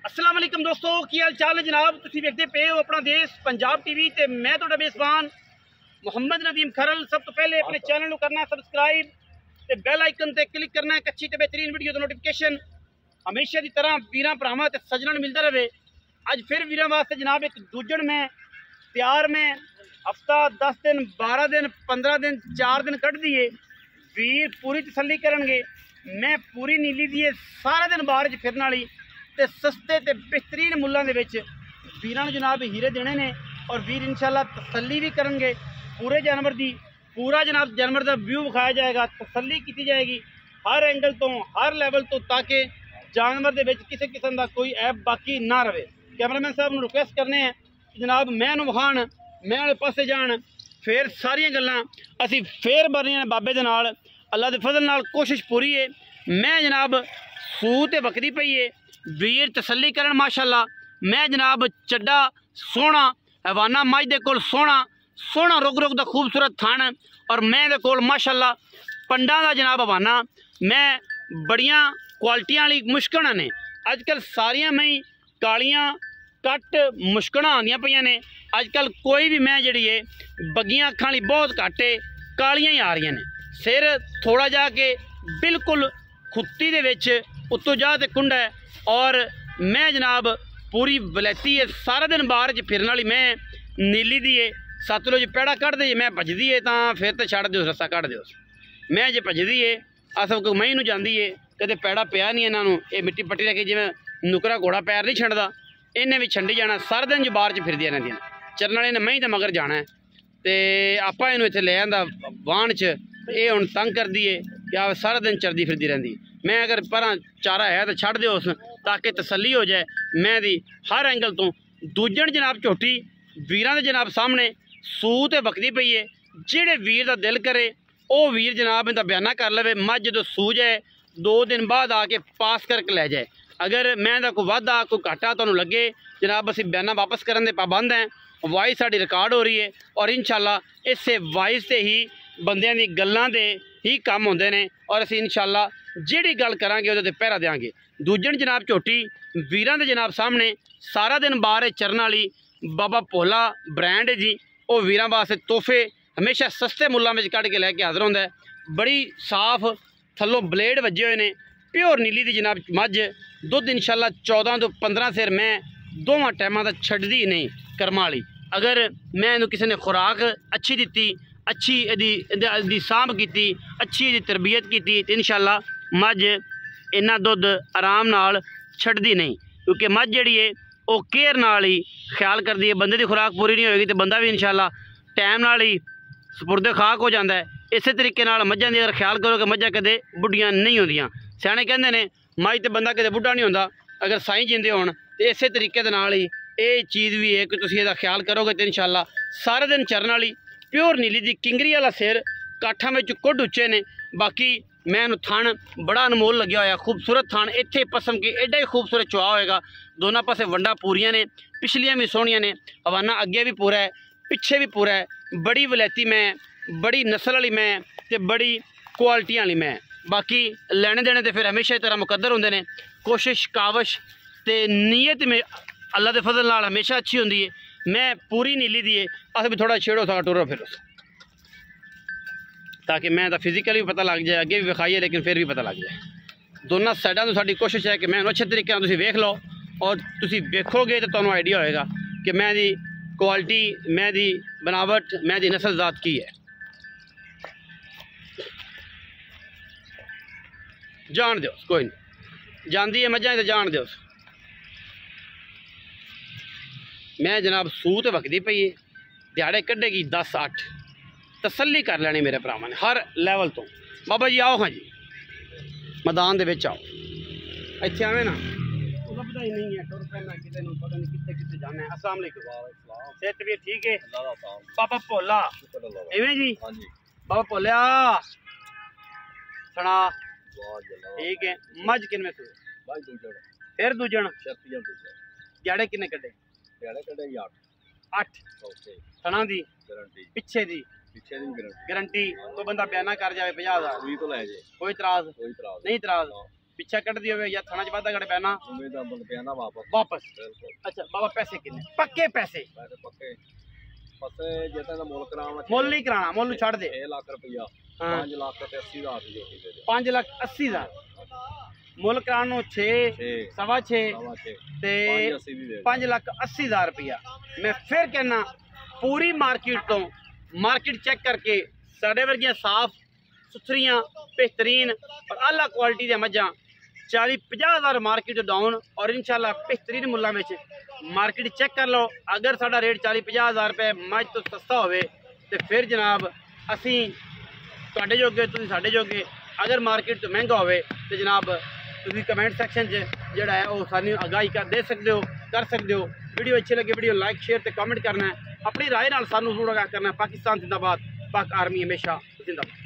अस्सलाम वालेकुम दोस्तों, की हाल चाल है जनाब। तुसीं वेखदे पे हो अपना देश पंजाब टीवी ते मैं तुहाडा मेज़बान मुहम्मद नदीम खरल। सब तो पहले अपने चैनल को करना सब्सक्राइब ते बैल आइकन ते क्लिक करना है। अच्छी ते बेहतरीन वीडियो दा नोटिफिकेशन हमेशा की तरह वीरां भरावां ते सज्जणां नूं मिलदा रहे। अज फिर वीरां वास्ते जनाब एक दूजण में तैयार में हफ्ता 10 दिन 12 दिन 15 दिन 4 दिन कढ़ दिए वीर पूरी तसल्ली करनगे। मैं पूरी नीली दी सारा दिन बाहर च फिरन वाली ते सस्ते ते बेहतरीन मुल्लां दे विच वीरां नूं जनाब हीरे देने ने और वीर इंशाअल्लाह तसल्ली भी करनगे। पूरे जानवर दी पूरा जनाब जानवर का व्यू विखाया जाएगा, तसल्ली की जाएगी हर एंगल तो हर लैवल तो, ताकि जानवर दे विच किसी किस्म का कोई ऐप बाकी ना रहे। कैमरामैन साहब नूं रिक्वेस्ट करने हैं कि जनाब मैं नूं विखाण, मैं वाले पासे जाण, फिर सारियां गल्लां असीं फिर बरनियां ने बाबे दे नाल। अल्लाह दे फजल नाल कोशिश पूरी है। मैं जनाब सूह ते बकदी पई है, वीर तसल्ली करन माशाअल्लाह। मैं जनाब चड्डा सोहना हवाना मझ दे कोल सोहना सोहना रुग रुग दा खूबसूरत थान और मैं दे कोल माशाअल्लाह पंडा दा जनाब हवाना। मैं बड़ियां क्वालिटियां वाली मुश्कणा ने अजकल सारियां मैं कालियां कट मुश्कणा आंदियां पईयां ने। अजकल कोई भी मैं जिहड़ी है बग्गियां अखां वाली बहुत घट है, कालियां ही आ रही ने। सिर थोड़ा जाके बिल्कुल खुत्ती दे विच उत्तों जा ते कुंडा है और मैं जनाब पूरी वलैती है सारा दिन बाहर च फिरन वाली। मैं नीली दी है सतलुज पैड़ा कढ़ दे, मैं भजदी है तो फिर तो छड़ दिओ रस्सा कढ़ दिओ। मैं जे भजदी है अस कोई मही नूं जांदी है कदे पैड़ा पिया नहीं इन्हां नूं, ये मिट्टी पट्टी रखी जिवें नुकरा घोड़ा पैर नहीं छंडदा, इन्हें भी छंडी जाना। सारा दिन जो बाहर च फिरदियां रहिंदियां चरन वाले ने मही दे मगर जाना है तो आपां इहनूं इत्थे ले आंदा वाहन च। ये हुण तंग करदी है कि आप सारा दिन चरदी फिरदी रहिंदी। मैं अगर परां चारा है तो छड़ दिओ ताकि तसल्ली हो जाए। मैं दी हर एंगल तो दूजण जनाब झोटी वीरां दे जनाब सामने सूह ते बकदी पई है। जिहड़े वीर दा दिल करे वो वीर जनाब इहदा बयाना कर लवे। मझ जो सूह जाए 2 दिन बाद आके पास करके लै जाए। अगर मैं दा कोई वाधा कोई घाटा तुहानूं लगे जनाब असीं बयाना वापस करन दे पाबंद हैं। वाइस साडी रिकॉर्ड हो रही है और इंशाअल्लाह इसे वाइस से ही बंदियां दी गल्लां दे ही काम होंदे ने और असीं इंशाअल्लाह जिहड़ी गल करांगे उहदे ते पहरा देंगे। दूजण जनाब झोटी वीरां दे जनाब सामने सारा दिन बाहर चरन वाली बाबा भोला ब्रांड है जी। वो वीरां वास्ते तोहफे हमेशा सस्ते मुल्लां में कढ़ के लैके हाज़र होंदा है। बड़ी साफ थल्लों ब्लेड वजे हुए ने, प्योर नीली दी जनाब मझ। दुध इंशाअल्लाह 14 तो 15 सिर मैं दोवां टाइमां दा छड्डदी नहीं कर्मां वाली। अगर मैं इहनूं किसी ने खुराक अच्छी दित्ती, अच्छी इहदी सांभ की, अच्छी इहदी तरबियत की तो इंशाअल्लाह मझ इन्ना दुध आराम नाल छड्डदी नहीं, क्योंकि मझ जिहड़ी है वो केयर नाल ही ख्याल करती है। बंदे की खुराक पूरी नहीं होएगी तो बंदा भी इंशाअल्लाह टाइम नाल ही सपुरदे खाक हो जाता है। इस तरीके नाल मझां दी अगर ख्याल करो कि मझां कदे बुढ़ियां नहीं होंदियां। सियाणे कहंदे ने मझ ते बंदा कदे बुढ़ा नहीं होंदा अगर साईं जिंदे होण। तो इस तरीके दे नाल ही ये चीज़ भी है कि तुसीं इहदा ख्याल करोगे तो इंशाअल्लाह सारे दिन चरन वाली प्योर नीली दी किंगरी वाला सिर काठा में कुड उच्चे ने। बाकी मैं थान बड़ा अनमोल लग्या होया, खूबसूरत थान। इत्थे पसम की एडा ही खूबसूरत चुआ होएगा। दोनों पासे वंडा पूरियां ने, पिछलियां भी सोहणियां ने, हवाना अगे भी पूरा है पिछे भी पूरा है। बड़ी वलैती मैं, बड़ी नस्ल वाली मैं ते बड़ी क्वालिटियां वाली मैं। बाकी लैने देने तो फिर हमेशा ही तरह मुकद्दर होंदे ने। कोशिश कावश ते नीयत में अल्लाह के फजल नाल हमेशा अच्छी होंदी है। मैं पूरी नीली दी है, अस भी थोड़ा छेड़ो सा टुरो फिरो ताकि मैं फिजिकली भी पता लग जाए, अगे भी विखाइए लेकिन फिर भी पता लग जाए। दोनों साइडों तो साडी कोशिश है कि मैं अच्छे तरीके तुसीं वेख लो और तुसीं वेखोगे तो तुहानूं आइडिया होएगा कि मैं दी क्वालिटी, मैं दी बनावट, मैं दी नस्ल जात की है। जान दो कोई नहीं, जाती है मझां तो जान दो। मैं जनाब सूह ते वकदी पई है, दिहाड़े कढ़ेगी 10-8। तसल्ली कर लैनी मेरे भरावां ने हर लैवल तो। बाबा जी आओ, हाँ जी मैदान दे विच आओ, इत्थे आवे ना लभदा ही नहीं है। टुर पैना किते नूं पता नहीं कित्थे कित्थे जाना है। अस्सलाम वालेकुम, सेहत भी ठीक है बाबा भोला इवें जी? बाबा भोलिया सुना ठीक है। मझ किनवें सूए? फिर दूजण दिहाड़े किन्ने कढ़े? 8 सणा दी पिछे दी गारंटी। तो बंदा बयाना कर जाए 50,000 कोई इतराज नहीं? इतराज ਪਿੱਛਾ ਕੱਢਦੀ ਹੋਵੇ ਜਾਂ ਥਾਣਾ 'ਚ ਵਾਧਾ ਘਾਟਾ ਪੈਣਾ ਉਮੀਦ ਆ ਮੁੱਲ ਪਿਆ ਨਾ ਵਾਪਸ। ਬਿਲਕੁਲ ਅੱਛਾ ਬਾਬਾ ਪੈਸੇ ਕਿੰਨੇ ਪੱਕੇ ਪੈਸੇ? ਪੈਸੇ ਪੱਕੇ ਪੱਕੇ ਜਿੱਦਾਂ ਦਾ ਮੁੱਲ ਕਰਾਉਣਾ ਮੁੱਲ ਨਹੀਂ ਕਰਾਣਾ, ਮੁੱਲ ਨੂੰ ਛੱਡ ਦੇ। 6 ਲੱਖ ਰੁਪਇਆ ਹਾਂ 5 ਲੱਖ ਤੇ 80,000 ਦੀ ਜੋਟੀ ਦੇ ਦੇ 5,80,000 ਮੁੱਲ ਕਰਾਉਣ ਨੂੰ 6 6 ਸਵਾ 6 ਸਵਾ 6 ਤੇ 580 ਦੀ ਦੇ 5,80,000 ਰੁਪਇਆ। ਮੈਂ ਫਿਰ ਕਹਿਣਾ ਪੂਰੀ ਮਾਰਕੀਟ ਤੋਂ ਮਾਰਕੀਟ ਚੈੱਕ ਕਰਕੇ ਸਾਡੇ ਵਰਗੀਆਂ ਸਾਫ਼ ਸੁਥਰੀਆਂ बेहतरीन और आला क्वालिटी ਦੀਆਂ ਮੱਝਾਂ 40-50 हज़ार मार्केट डाउन और इंशाल्लाह बेहतरीन मुल्लां ਵਿੱਚ मार्केट चेक कर लो। अगर साडा रेट 40-50 हज़ार रुपए मझ तो सस्ता होवे तो फिर जनाब असी तुहाडे जोगे तुसीं साडे जोगे। अगर मार्केट तो महंगा होवे तो जनाब तुसीं कमेंट सैक्शन जिहड़ा है वो सानू आगाही कर दे सकते हो, कर सकते हो। वीडियो अच्छी लगे वीडियो लाइक शेयर ते कमेंट करना है, अपनी राय नाल सानू जरूर आगाह करना है। पाकिस्तान जिंदाबाद, पाक आर्मी हमेशा जिंदाबाद।